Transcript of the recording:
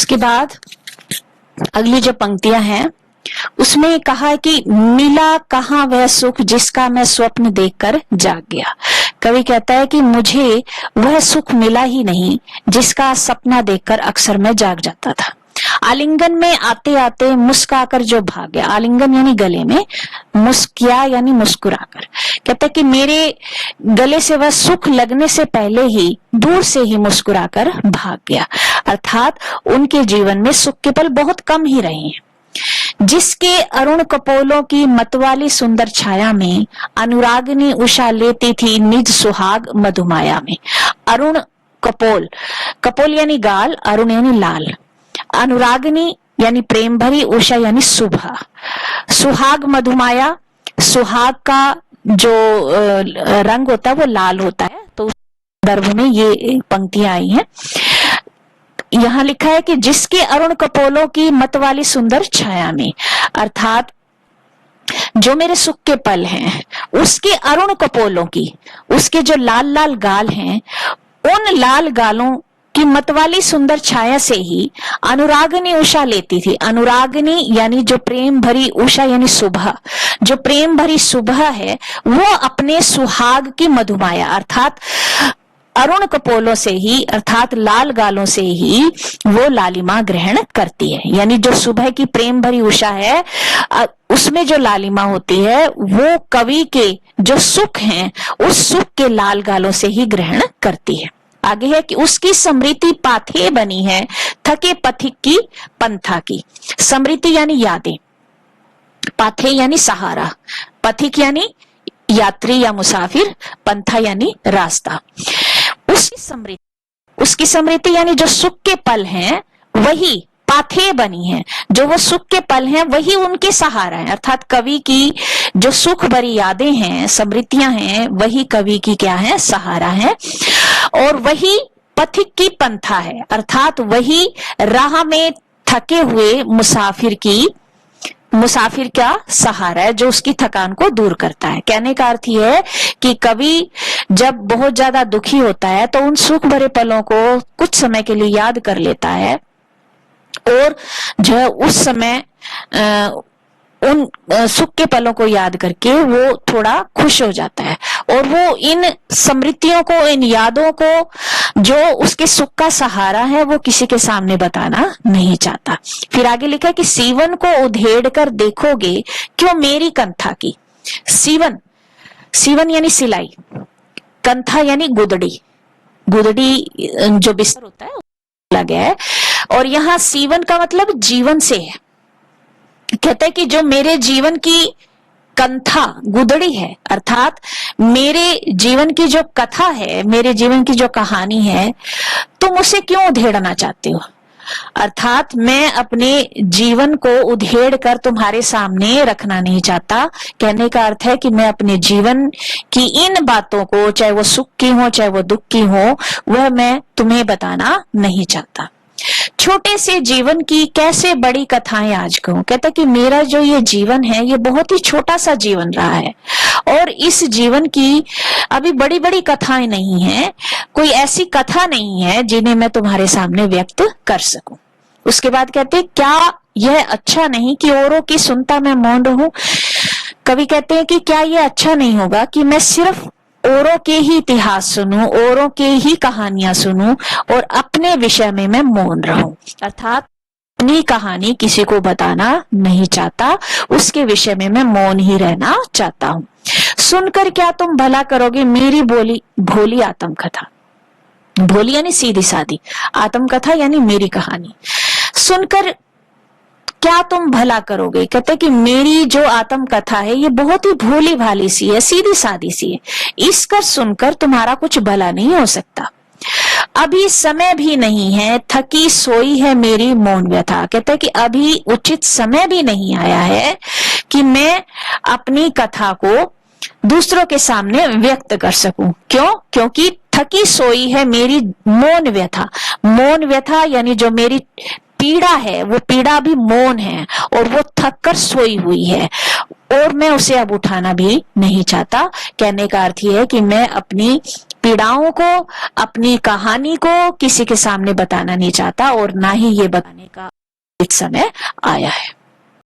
उसके बाद अगली जो पंक्तियां हैं उसमें कहा है कि मिला कहाँ वह सुख जिसका मैं स्वप्न देखकर जाग गया। कवि कहता है कि मुझे वह सुख मिला ही नहीं जिसका सपना देखकर अक्सर मैं जाग जाता था। आलिंगन में आते आते मुस्कुराकर जो भाग गया, आलिंगन यानी गले में, मुस्किया यानी मुस्कुराकर। कहता है कि मेरे गले से वह सुख लगने से पहले ही दूर से ही मुस्कुराकर भाग गया। अर्थात उनके जीवन में सुख के पल बहुत कम ही रहे हैं। जिसके अरुण कपोलों की मतवाली सुंदर छाया में अनुरागिनी उषा लेती थी निज सुहाग मधुमाया में। अरुण कपोल, कपोल यानी गाल, अरुण यानी लाल, अनुरागिनी यानी प्रेम भरी, उषा यानी सुबह, सुहाग मधुमाया, सुहाग का जो रंग होता है वो लाल होता है। तो उस संदर्भ में ये पंक्तियां आई हैं। यहाँ लिखा है कि जिसके अरुण कपोलों की मत वाली सुंदर छाया में, अर्थात जो मेरे सुख के पल हैं उसके अरुण कपोलों की, उसके जो लाल लाल गाल हैं, उन लाल गालों की मतवाली सुंदर छाया से ही अनुरागिनी उषा लेती थी। अनुरागिनी यानी जो प्रेम भरी, उषा यानी सुबह, जो प्रेम भरी सुबह है वो अपने सुहाग की मधुमाया अर्थात अरुण कपोलों से ही, अर्थात लाल गालों से ही वो लालिमा ग्रहण करती है। यानी जो सुबह की प्रेम भरी उषा है उसमें जो लालिमा होती है वो कवि के जो सुख हैं उस सुख के लाल गालों से ही ग्रहण करती है। आगे है कि उसकी स्मृति पाथे बनी है थके पथिक की पंथा की। स्मृति यानी यादें, पाथे यानी सहारा, पथिक यानी यात्री या मुसाफिर, पंथा यानी रास्ता। उसकी स्मृति यानी जो सुख के पल हैं वही पाथे बनी है, जो वो सुख के पल हैं वही उनके सहारा है। अर्थात कवि की जो सुख भरी यादें हैं, स्मृतियां हैं, वही कवि की क्या है, सहारा है। और वही पथिक की पंथा है, अर्थात वही राह में थके हुए मुसाफिर का सहारा है जो उसकी थकान को दूर करता है। कहने का अर्थ यह है कि कवि जब बहुत ज्यादा दुखी होता है तो उन सुख भरे पलों को कुछ समय के लिए याद कर लेता है और जो है उस समय उन सुख के पलों को याद करके वो थोड़ा खुश हो जाता है और वो इन स्मृतियों को, इन यादों को जो उसके सुख का सहारा है वो किसी के सामने बताना नहीं चाहता। फिर आगे लिखा है कि सीवन को उधेड़ कर देखोगे क्यों मेरी कंथा की। सीवन, सीवन यानी सिलाई, कंथा यानी गुदड़ी, गुदड़ी जो बिस्तर होता है लगा है। और यहाँ सीवन का मतलब जीवन से है। कहते हैं कि जो मेरे जीवन की कंथा, गुदड़ी है, अर्थात मेरे जीवन की जो कथा है, मेरे जीवन की जो कहानी है, तुम उसे क्यों उधेड़ना चाहते हो। अर्थात मैं अपने जीवन को उधेड़ कर तुम्हारे सामने रखना नहीं चाहता। कहने का अर्थ है कि मैं अपने जीवन की इन बातों को, चाहे वो सुख की हो चाहे वो दुख की हो, वह मैं तुम्हें बताना नहीं चाहता। छोटे से जीवन की कैसे बड़ी कथाएं आज कहूं। कहता कि मेरा जो ये जीवन है ये बहुत ही छोटा सा जीवन रहा है और इस जीवन की अभी बड़ी बड़ी कथाएं नहीं है, कोई ऐसी कथा नहीं है जिन्हें मैं तुम्हारे सामने व्यक्त कर सकूं। उसके बाद कहते क्या यह अच्छा नहीं कि औरों की सुनता मैं मौन रहूं। कवि कहते हैं कि क्या यह अच्छा नहीं होगा कि मैं सिर्फ औरों के ही इतिहास सुनूं, औरों के ही कहानियां सुनूं और अपने विषय में मैं मौन रहूं। अर्थात अपनी कहानी किसी को बताना नहीं चाहता, उसके विषय में मैं मौन ही रहना चाहता हूं। सुनकर क्या तुम भला करोगे मेरी भोली आत्मकथा। भोली यानी सीधी सादी, आत्मकथा यानी मेरी कहानी। सुनकर क्या तुम भला करोगे। कहते कि मेरी जो आत्म कथा है ये बहुत ही भोली भाली सी है, सीधी सादी सी है, इसकर सुनकर तुम्हारा कुछ भला नहीं हो सकता। अभी समय भी नहीं है, थकी सोई है मेरी मौन व्यथा। कहते कि अभी उचित समय भी नहीं आया है कि मैं अपनी कथा को दूसरों के सामने व्यक्त कर सकूं। क्यों? क्योंकि थकी सोई है मेरी मौन व्यथा। मौन व्यथा यानी जो मेरी पीड़ा है वो पीड़ा भी मौन है और वो थक कर सोई हुई है और मैं उसे अब उठाना भी नहीं चाहता। कहने का अर्थ यह है कि मैं अपनी पीड़ाओं को, अपनी कहानी को किसी के सामने बताना नहीं चाहता और ना ही ये बताने का समय आया है।